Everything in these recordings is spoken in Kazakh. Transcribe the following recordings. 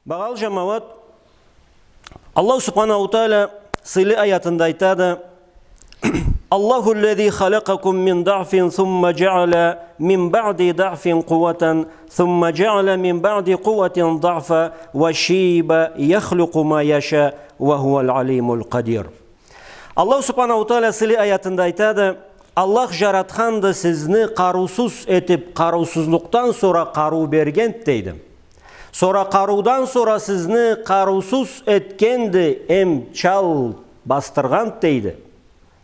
Бағал жамауат, Аллах субханаху тааля сыйлы аятында айтады: Аллаху лази халакакум мин да'фин, сумма джа'аля мин ба'ди да'фин куватан, сумма джа'аля мин ба'ди куватин да'фа, ва шиба яхлуку ма яша, ва хуал алимул кадир. Аллах субханаху тааля сыйлы аятында айтады: Аллах жаратқанды сізні қарусыз етіп, қарусызлықтан сора қару берген дейді. Сора қарудан сора сізні қарусыз еткенді чал бастырған дейді.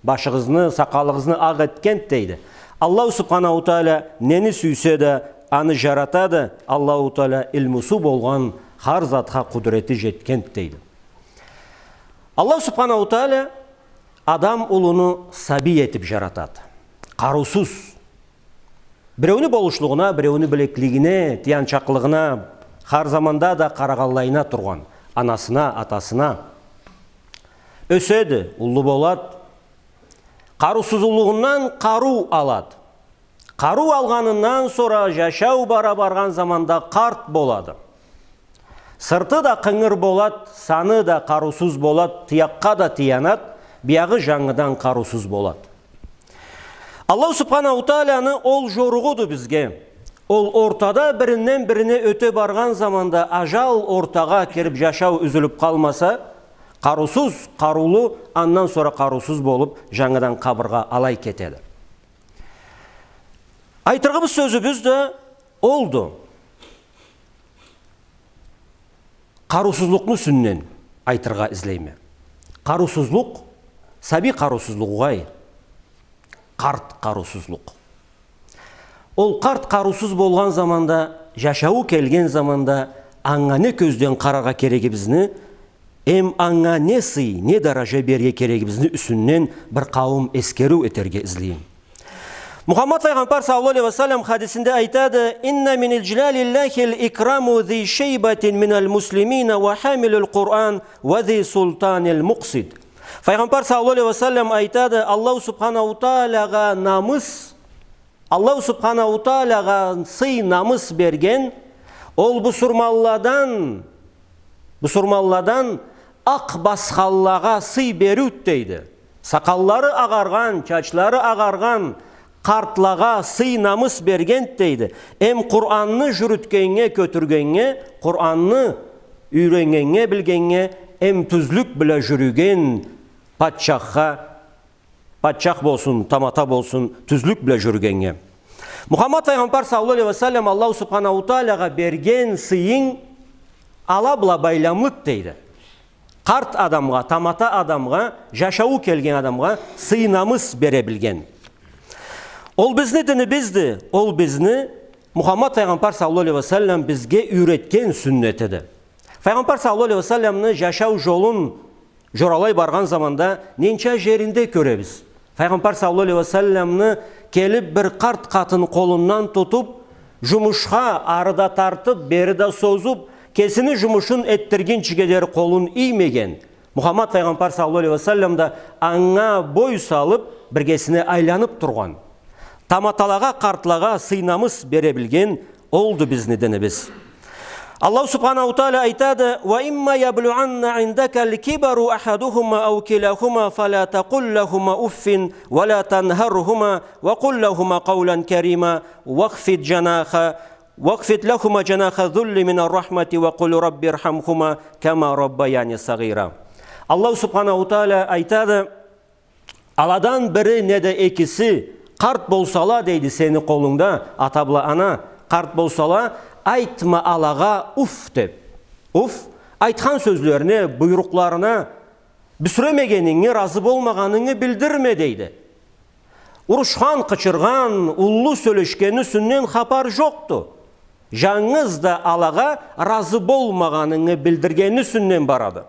Башығызны, сақалығызны ақ еткен дейді. Аллах субханаху тааля нені сүйсе де, аны жаратады. Аллаху тааля илмусу болған har затқа құдіреті жеткен дейді. Аллах субханаху тааля адам ұлыны саби етіп жаратады. Қарусыз. Біреуіні болушылығына, біреуіні білеклігіне, тияншақлығына, har заманда да қарағалайына тұрған анасына, атасына өседі, ұлы болады. Қарусызлығынан қару алады. Қару алғанынан сора жашау барған заманда қарт болады. Сырты да қыңыр болады, саны да қарусыз болады, тияққа да тиянат, бияғы жаңыдан қарусыз болады. Аллах субханаху тааляны ол жоруғыды бізге. Ол ортада бірінен біріне өте барған заманда ажал ортаға керіп жашау үзіліп қалмаса, қарусыз, қарулы, аннан сора қарусыз болып, жаңыдан қабырға алай кетеді. Айтырғыбыз сөзі де олды. Қарусызлықны сүннен айтырға ізлейме. Қарусызлық, саби қарусызлық ғай. Қарт қарусызлық. Ол қарт қарусыз болған заманда, жашауы келген заманда, аңа не көзден қараға керегі бізні, аңа не сый, не даража берге керегі бізні үсіннен бір қауым ескеру етерге ізлейм. Мұхаммад пайғамбар саллаллаху алейхи ва саллям хадисінде айтады: «Инна минил джлалиллахил икраму зи шейбатин минал муслимина ва хамилул Qur'an ва зи султанил муқсид». Пайғамбар саллаллаху алейхи ва саллям айтады: Аллах субханаху тааляға намыс, Аллах субханаху тааляға сый намыс берген, ол бұсырмалладан ақ басқаллаға сый берут дейді. Сақаллары ағарған, чачлары ағарған қартлаға сый намыс берген дейді. Құранны жүріткенге, көтіргенге, Құранны үйренгенге, білгенге, түзлік біле жүрген патшақ болсын, тамата болсын, түзлік біле жүргенге. Мұхаммад пайғамбар саллаллаху алейхи ва саллям Аллах субханаху тааляға берген сыйың ала-бұла байламлық дейді. Қарт адамға, тамата адамға, жашауы келген адамға сый намыс бере білген. Ол бізні діні бізді, ол бізні Мұхаммад пайғамбар саллаллаху алейхи ва саллям бізге үйреткен сүннетіді. Пайғамбар саллаллаху алейхи ва саллямны жашау жолын жоралай барған заманда ненча жерінде көреміз. Пайғамбар саллаллаху алейхи ва саллямны келіп бір қарт қатын қолынан тұтып, жұмышқа арыда тартып, беріда созып, кесіні жұмышын еттірген чигедер қолын иймеген. Мұхаммад пайғамбар саллаллаху алейхи ва саллям да аңа бой салып, біргесіне айланып тұрған. Таматалаға, қартлаға сый намыс бере білген олды біздің дініміз. Аллах субханаху тааля айтады: «Ва имма яблуанна индака ал-кибару ахадухума ау килахума фала тақул лахума уффин ва ла танхархума ва қул лахума қаулан карима вахфид лахума джанаха зулли минар рахмати ва қул рабби ирхамхума кама раббаяни сағира». Аллах субханаху тааля айтады: аладан бірі неде екісі қарт болсала дейді сені қолыңда, атабла ана қарт болсала, айтма алаға уф деп. Уф, айтқан сөзлеріне, бұйрықларына бүсіремегеніңе, разы болмағаныңы білдірме дейді. Ұрышқан, қычырған, ұллы сөйлешкені сүннен хапар жоқты. Жаңыз да алаға разы болмағаныңы білдіргені сүннен барады.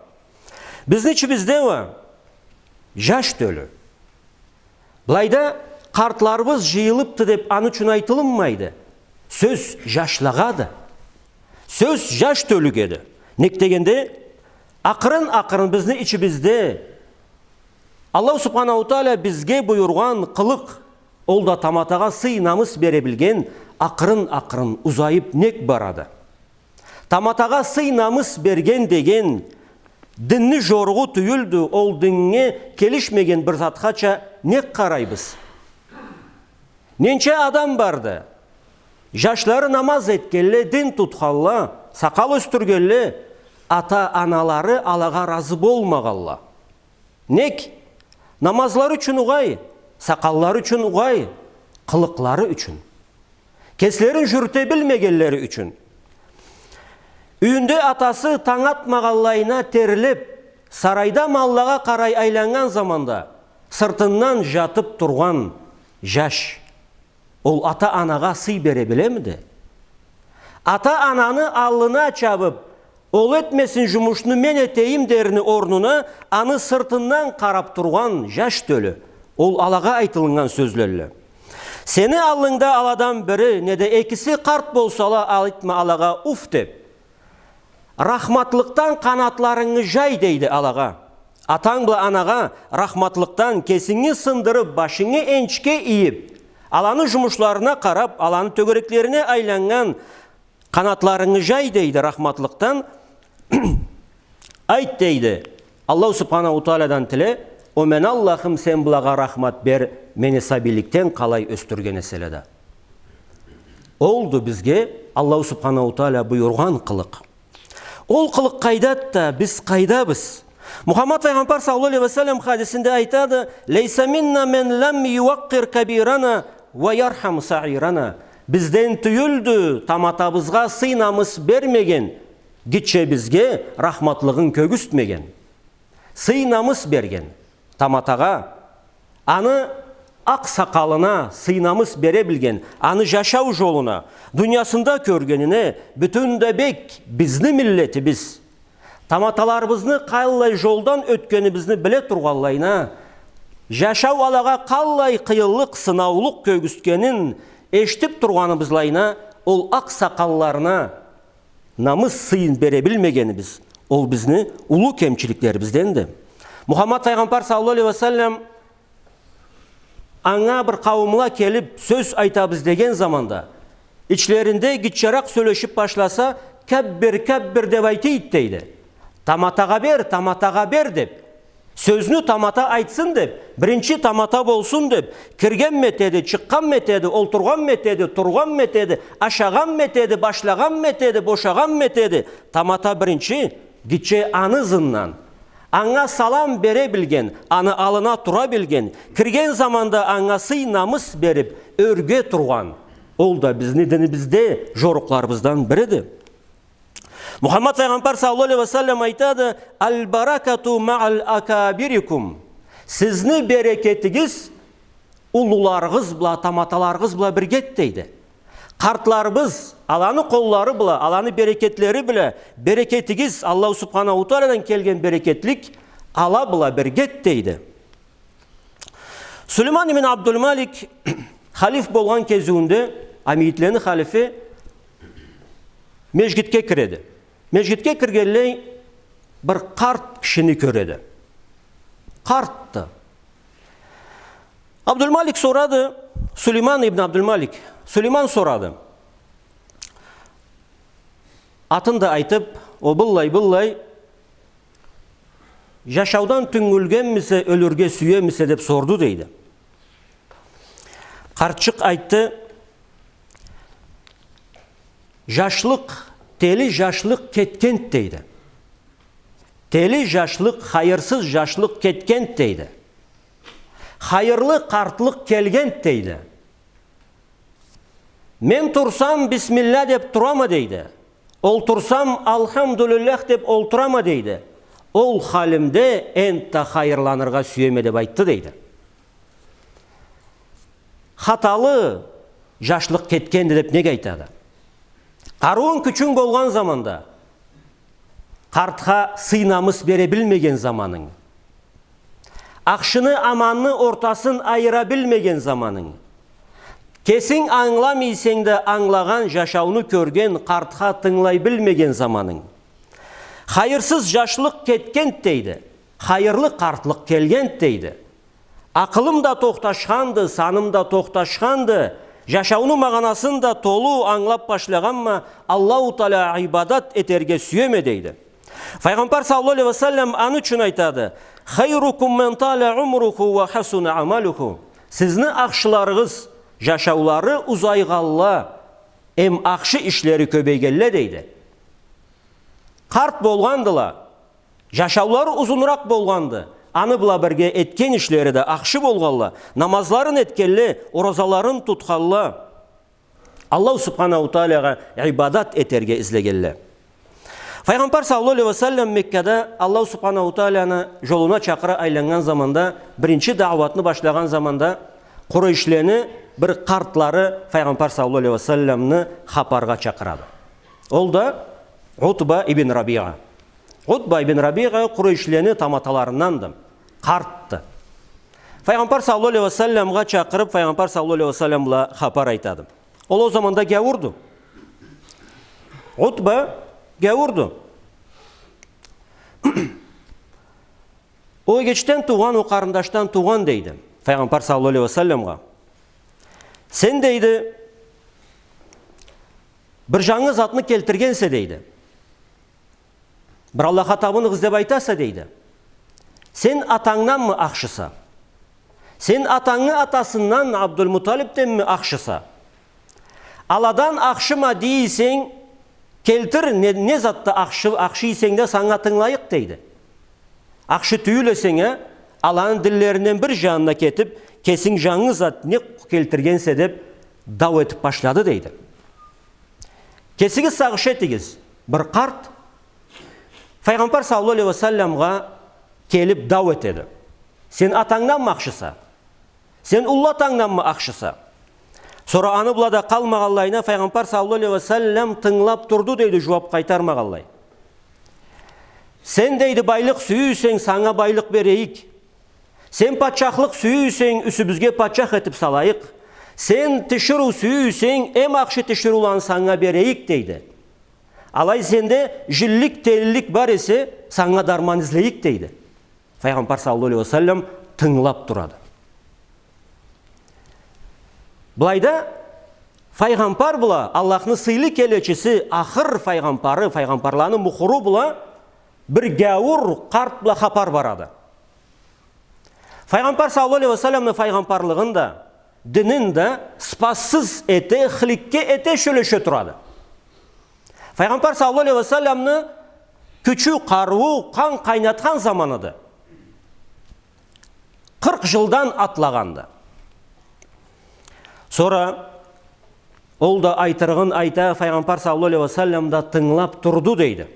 Бізнічі бізде жаш төлі. Бұлайда қартларыбыз жиылыпты деп аны үшін айтылынмайды. Сөз жашлағады. Сөз жаш төлігеді. Нек дегенде, ақырын бізді ішімізде Аллах субханаху тааля бізге бұйырған қылық, ол да таматаға сый намыс бере білген, ақырын ұзайып нек барады. Таматаға сый намыс берген деген дінні жорғы түйілді, ол дінге келішмеген бір затқача не қарайбыз? Ненче адам барды? Жашлары намаз еткелі, дін тұтқалла, сақал өстіргелі, ата-аналары Аллаға разы болмағалла. Нек? Намазлары үшін ұғай, сақаллары үшін ұғай, қылықлары үшін. Кеслерін жүрте білмегелері үшін. Үйінде атасы таң атмағаллайына теріліп, сарайда маллаға қарай айланған заманда, сыртынан жатып тұрған жаш. Ол ата-анаға сый бере білемді? Ата-ананы алына чабып, ол етмесін жұмышны мен етейім деріні орнына, аны сыртынан қарап тұрған жаш төлі. Ол Аллаға айтылынған сөзлелі. Сені алыңда аладан бірі, неде екісі қарт болсала айтма Аллаға уф деп. Рахматлықтан қанатларыңы жай дейді Аллаға. Атаң бұла анаға рахматлықтан кесіңі сындырып, башыңы еншке иіп, Алланы жұмышларына қарап, Алланы төгеректеріне айланған қанатларыңы жай дейді рахматлықтан. Айт дейді. Аллах субханаху тааладан тілі, «О мен Аллахым сен бұлаға рахмат бер, мені сабиліктен қалай өстірген еселеді». Олды бізге Аллах субханаху таала бұйырған қылық. Ол қылық қайдатта, біз қайдабыз? Мұхаммад пайғамбар саллаллаху алейхи ва саллям хадисінде айтады: «Лейса минна мен лам юваққир кабирана ва ярхам саирана». Бізден түйілді, таматабызға сый намыс бермеген, гитше бізге рахматлығын көгістмеген. Сый намыс берген таматаға, аны ақ сақалына сый намыс бере білген, аны жашау жолына, дүниясында көргеніне, бүтінді бек бізді миллеті біз. Таматаларыбызны қалай жолдан өткені бізні біле тұрғалайына, жашау Аллаға қалай қиылық, сынаулық көгісткенін ештіп тұрғанымызлайына, ол ақ сақалларына намыс сыйын бере білмегені біз. Ол бізні ұлы кемчіліктер бізденді. Мұхаммад пайғамбар саллаллаху алейхи ва саллям аңа бір қауымла келіп сөз айтабыз деген заманда, ічлерінде гитчарақ сөйлешіп башласа, кәббір деп айтейді дейді. Таматаға бер деп. Сөзіні тамата айтсын деп, бірінші тамата болсын деп, кірген метеді, шыққан метеді, олтырған метеді, тұрған метеді, ашаған метеді, башлаған метеді, бошаған метеді. Тамата бірінші, гитче анызыннан. Аңа салам бере білген, аны алына тұра білген, кірген заманда аңа сый намыс беріп, өрге тұрған. Ол да бізде жорықларымыздан біріді. Мұхаммад пайғамбар саллаллаху алейхи ва саллям айтады: «Ал-баракату мa'al акабирикум». Сізні берекетігіз ұлыларғыз бұла, таматаларғыз бұла біргет дейді. Қартларыбыз, Алланы қоллары бұла, Алланы берекетлері бұла, берекетігіз Аллах субханаху тааладан келген берекетлік ала бұла біргет дейді. Сүлейман ибн Абдул-Малик халиф болған кезуінде, амитлені халифе мешгитке кіреді. Мешгитке кіргелей бір қарт кішіні көреді. Қартты. Абдул-Малик сорады, Сүлейман ибн Абдул-Малик, Сүлейман сорады. Атында айтып, о бұллай, жашаудан түңілген месе, өлірге сүйе месе деп сорды дейді. Қартшық айтты: жашлық, телі жашлық кеткен дейді. Телі жашлық, хайырсыз жашлық кеткен дейді. Хайырлы қартлық келген дейді. Мен тұрсам бисмилля деп тұрама дейді. Ол тұрсам алхамдулиллах деп ол тұрама дейді. Ол халімде энта хайырланырға сүйеме деп айтты дейді. Хаталы жашлық кеткен деп неге айтады? Қаруын күчің болған заманда, қартқа сый намыс бере білмеген заманың, ақшыны аманны ортасын айыра білмеген заманың, кесің аңламейсеңді аңлаған жашауны көрген қартқа тыңлай білмеген заманың, хайырсыз жашлық кеткен дейді, хайырлы қартлық келген дейді. Ақылым да тоқташқанды, саным да тоқташқанды, жашауның мағынасын да толу аңлап башлағанма, Аллаху Тааля ибадат етерге сүйеме дейді. Пайғамбар саллаллаху алейхи ва саллям аны үшін айтады: «Хайрукум мен таля умруху ва хасуна амалуху». Сізні ақшыларыңыз жашаулары ұзайғалла, әм ақшы ішлері көбейгелле дейді. Қарт болғандыла, жашаулары ұзынырақ болғанды, аны бұла бірге еткен ішлері де ақшы болғалла, намазларын еткелі, оразаларын тұтқалла, Аллах субханаху тааляға ибадат етерге ізлегелі. Пайғамбар саллаллаху алейхи ва саллям Меккада Аллах субханаху тааляны жолуна чақыра айланған заманда, бірінші дағуатны башлаған заманда, Құрайшлені бір қартлары Пайғамбар саллаллаху алейхи ва саллямны хапарға чақырады. Ол да Утба ибн Рабиға. Утба ибн Рабиға Құрайшлені таматаларыннанды, қартты. Пайғамбар саллаллаху алейхи ва саллямға чақырып, Пайғамбар саллаллаху алейхи ва саллямға хапар айтады. Ол о заманда гәурді. Утба гәурді. О кечтен туған, о қарындаштан туған дейді Пайғамбар саллаллаху алейхи ва саллямға. Сен дейді, бір жаңы затны келтіргенсе дейді, бір Аллаха табынығыз деп айтаса дейді, сен атаңнан мы ақшыса, сен атаңы атасынан Абдулмуталиптен ми ақшыса, аладан ақшыма дейсен, келтір не затты ақшыйсен де саңа тыңлайық дейді. Ақшы түйілесеңе, аланың діллерінен бір жанына кетіп, кесің жаңы зат не келтіргенсе деп дау етіп башлады дейді. Кесіңіз сағыш етігіз, бір қарт Пайғамбар саллаллаху алейхи ва саллямға келіп дау етеді. Сен атаңнан ма ақшыса? Сен ұллатаңнан ма ақшыса? Сора аны бұлада қалмағалайына Пайғамбар саллаллаху алейхи ва саллям тыңлап тұрды дейді, жауап қайтармағалай. Сен дейді байлық сүйісең, саңа байлық берейік. Сен патшақлық сүйісең, үсібізге патшақ етіп салайық. Сен тішіру сүйісең, әм ақшы тішірулан саңа берейік дейді. Алай сенде жиллік, телілік бар есе, саңа дарман ізлейік дейді. Пайғамбар саллаллаху алейхи ва саллям тыңлап тұрады. Бұлайда, Пайғамбар бұла, Аллахны сыйлы келечісі, ақыр Пайғамбары, Пайғамбарланы мұхыру бұла, бір гәуір қарт бұла хапар барады. Пайғамбар саллаллаху алейхи ва саллямны пайғамбарлығында, дінінде спассыз ете, хликке ете шөлеше тұрады. Пайғамбар саллаллаху алейхи ва саллямны күчі қаруы қан қайнатқан заманыды. 40 жылдан атлағанды. Сора ол да айтырғын айта, Пайғамбар саллаллаху алейхи ва саллямда тыңлап тұрды дейді.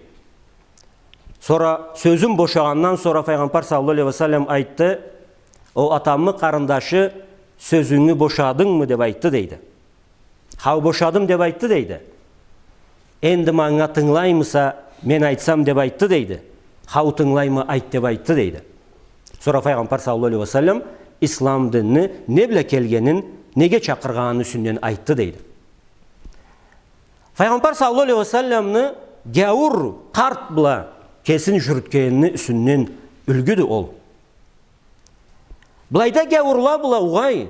Сора сөзім бошағаннан сора Пайғамбар саллаллаху алейхи ва саллям айтты: «О атамы қарындашы, сөзіңі бошадың мы?» деп айтты дейді. «Хау бошадым» деп айтты дейді. «Енді маңа тыңлаймыса, мен айтсам» деп айтты дейді. «Хау тыңлаймы айт» деп айтты дейді. Сора Пайғамбар саллаллаху алейхи ва саллям ислам дінні не біле келгенін, неге чақырғанын үсінен айтты дейді. Пайғамбар саллаллаху алейхи ва саллямны гәуір қарт бұла кесін жүрткенini үсінен үлгіді ол. Бұлайда гәуірла бұла ұғай,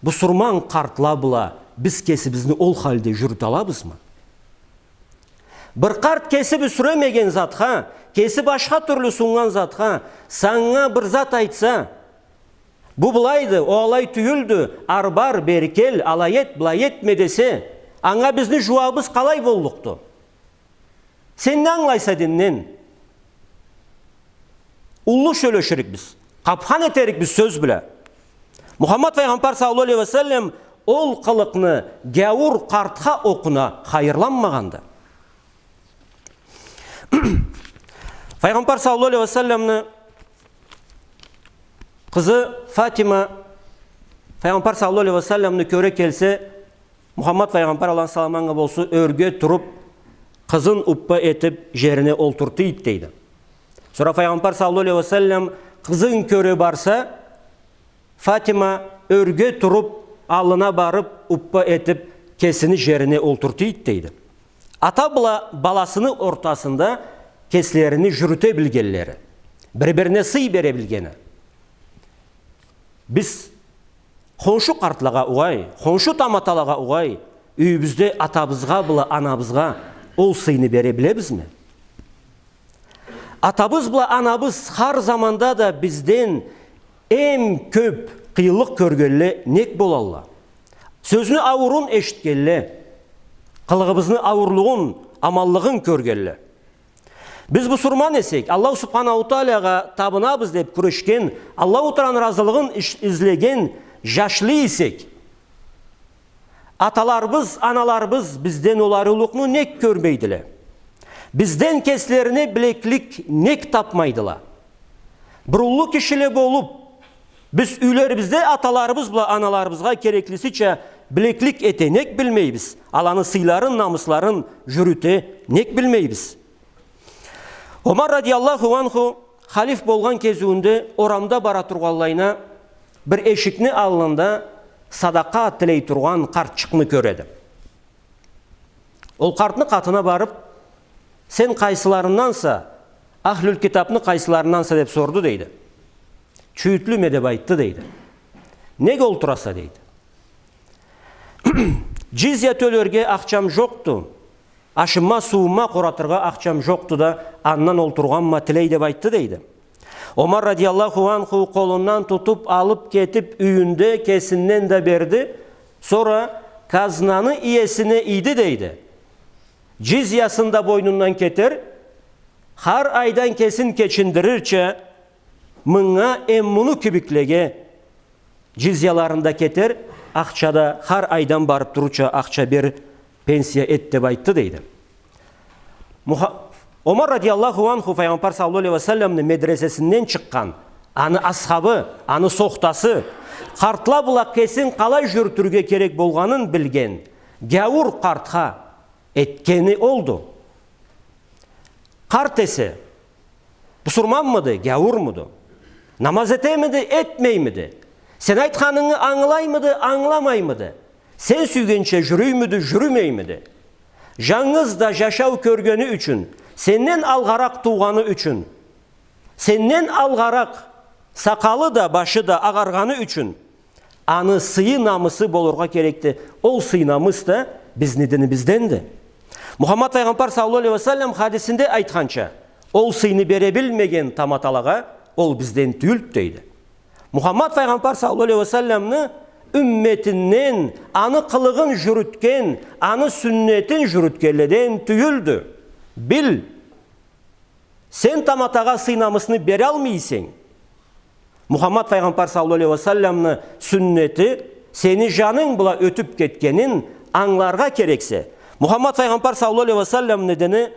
бұсырман қартла бұла, біз кесібізні ол халде жүрт алабыз ма? Бір қарт кесіп үсіремеген затқа, кесіп ашқа түрлі сұңған затқа, саңа бір зат айтса, бұл бұлайды, олай түйілді, арбар, беркел, алайет, бұлайет медесе, аңа бізді жуабыз қалай болдықты? Сен не аңлайса діннен? Уллы шөлешірік біз. Қапхан етерік біз сөз біле. Мұхаммад Пайғамбар саллаллаху алейхи ва саллям ол қылықны гәуір қартқа оқына қайырланмағанды. Пайғамбар саллаллаху алейхи ва саллямны қызы Фатима Пайғамбар саллаллаху алейхи ва саллямны көре келсе, Мұхаммад Пайғамбар алейхи саламанға болсы өрге тұрып, қызын ұппа етіп жеріне олтырты дейді. Сора Пайғамбар саллаллаху алейхи ва саллям қызын көре барса, Фатима өрге тұрып, алына барып, ұппа етіп, кесіні жеріне олтырты дейді. Ата баласыны ортасында кеслеріні жүріте білгенлері, бір-біріне сый бере білгені. Біз Хоншу қартлаға уғай, хоншу таматалаға уғай, үйімізде атабызға бұла анабызға ол сыйны бере білебіз ме? Атабыз бұла анабыз har заманда да бізден эң көп қиылық көргелі нек болалла. Сөзіні ауырын ешткелі, қылығыбызны ауырлығын, амаллығын көргелі. Біз бұсырман есек, Аллах Субханаху Тааляға табынабыз деп күрешкен, Аллах Тааланың разылығын izlеген жашлы есек. Аталарыбыз, аналарыбыз бізден олары ұлықны нек көрмейділі. Бізден кеслеріне білеклік нек тапмайдыла. Бұрулы кішілі болып, біз үйлерімізде аталарыбыз бұла аналарыбызға кереклісіче білеклік ете нек білмейбіз. Аланы сыйларын, намысларын жүріте нек білмейбіз. Омар радиаллаху анху халиф болған кезуінде орамда бара тұрғалайына бір ешікні алында садақа тілей тұрған қартшықны көреді. Ол қартны қатына барып, сен қайсыларыннанса, ахлюл китапны қайсыларынанса деп сорды дейді. Чүйітлі ме деп айтты дейді. Неге ол тұраса дейді. Жизия төлерге ақчам жоқты. Ашыма, суыма қоратырға ақчам жоқты да, аннан ол тұрғанма тілей деп айтты дейді. Омар радиаллаху анху қолынан тұтып алып кетіп үйінде кесіннен де берді. Sonra қазынаны иесіне иді дейді. Жизиясында бойнынан кетер, har aydan kesin keçindirirçe mыңа emmunu kübiklege cizyalarında keter, ақчада har aydan barıp dururça ақча bir pensiya et деп айтты дейді. Омар радиаллаху анху Пайғамбар саллаллаху алейхи ва салламның медресесінен шыққан, аны асхабы, аны соқтасы, қартла бұлақ кесін қалай жүртірге керек болғанын білген, гәуір қартқа еткені oldu. Қарт есе, бұсырман мыды, гәуір мыды? Намаз етемеді, етмеймеді? Сен айтқаныңы аңылаймыды, аңламаймыды? Sen sүйгенше жүрейміді, жүрмейміді? Жаңызда жашау көргені үшін, сеннен алғарақ туғаны үшін, сеннен алғарақ сақалы да, башы да ағарғаны үшін, аны сыйы намысы болырға керекті. Ол сый намыс да бізденденді. Мұхаммад Пайғамбар саллаллаху алейхи ва саллям хадисінде айтқанша, ол сыйны бере білмеген таматалаға ол бізден түйілді дейді. Мұхаммад Пайғамбар саллаллаху алейхи ва саллямны ümmetinden anı kılığın jürütken, anı sünnetin jürütkelleden tüyüldü. Bil, sen tamatağa sıynamasını beri almayısın. Muhammed Peygamber sallallahu aleyhi ve sellem'ni sünneti seni canın bula ötüp ketkenin anlarga gerekse. Muhammed Peygamber sallallahu aleyhi ve sellem nedeni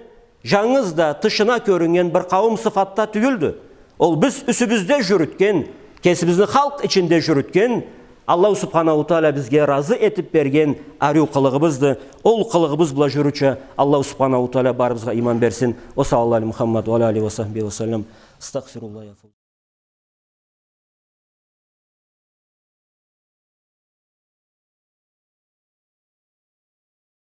canınızda tışına görüngen bir kavim sıfatta tüyüldü. Ol biz üsübüzde jürütken, kesibizini halk içinde jürütken, Allah Subhanahu Teala bizge razı etip bergen aryu kılığımızdı. Ol kılığımız bula jürüçe Allah Subhanahu Teala barımızga iman bersin. O sallallahu aleyhi Muhammed ve aleyhi ve sahbihi ve sellem. Estağfirullah.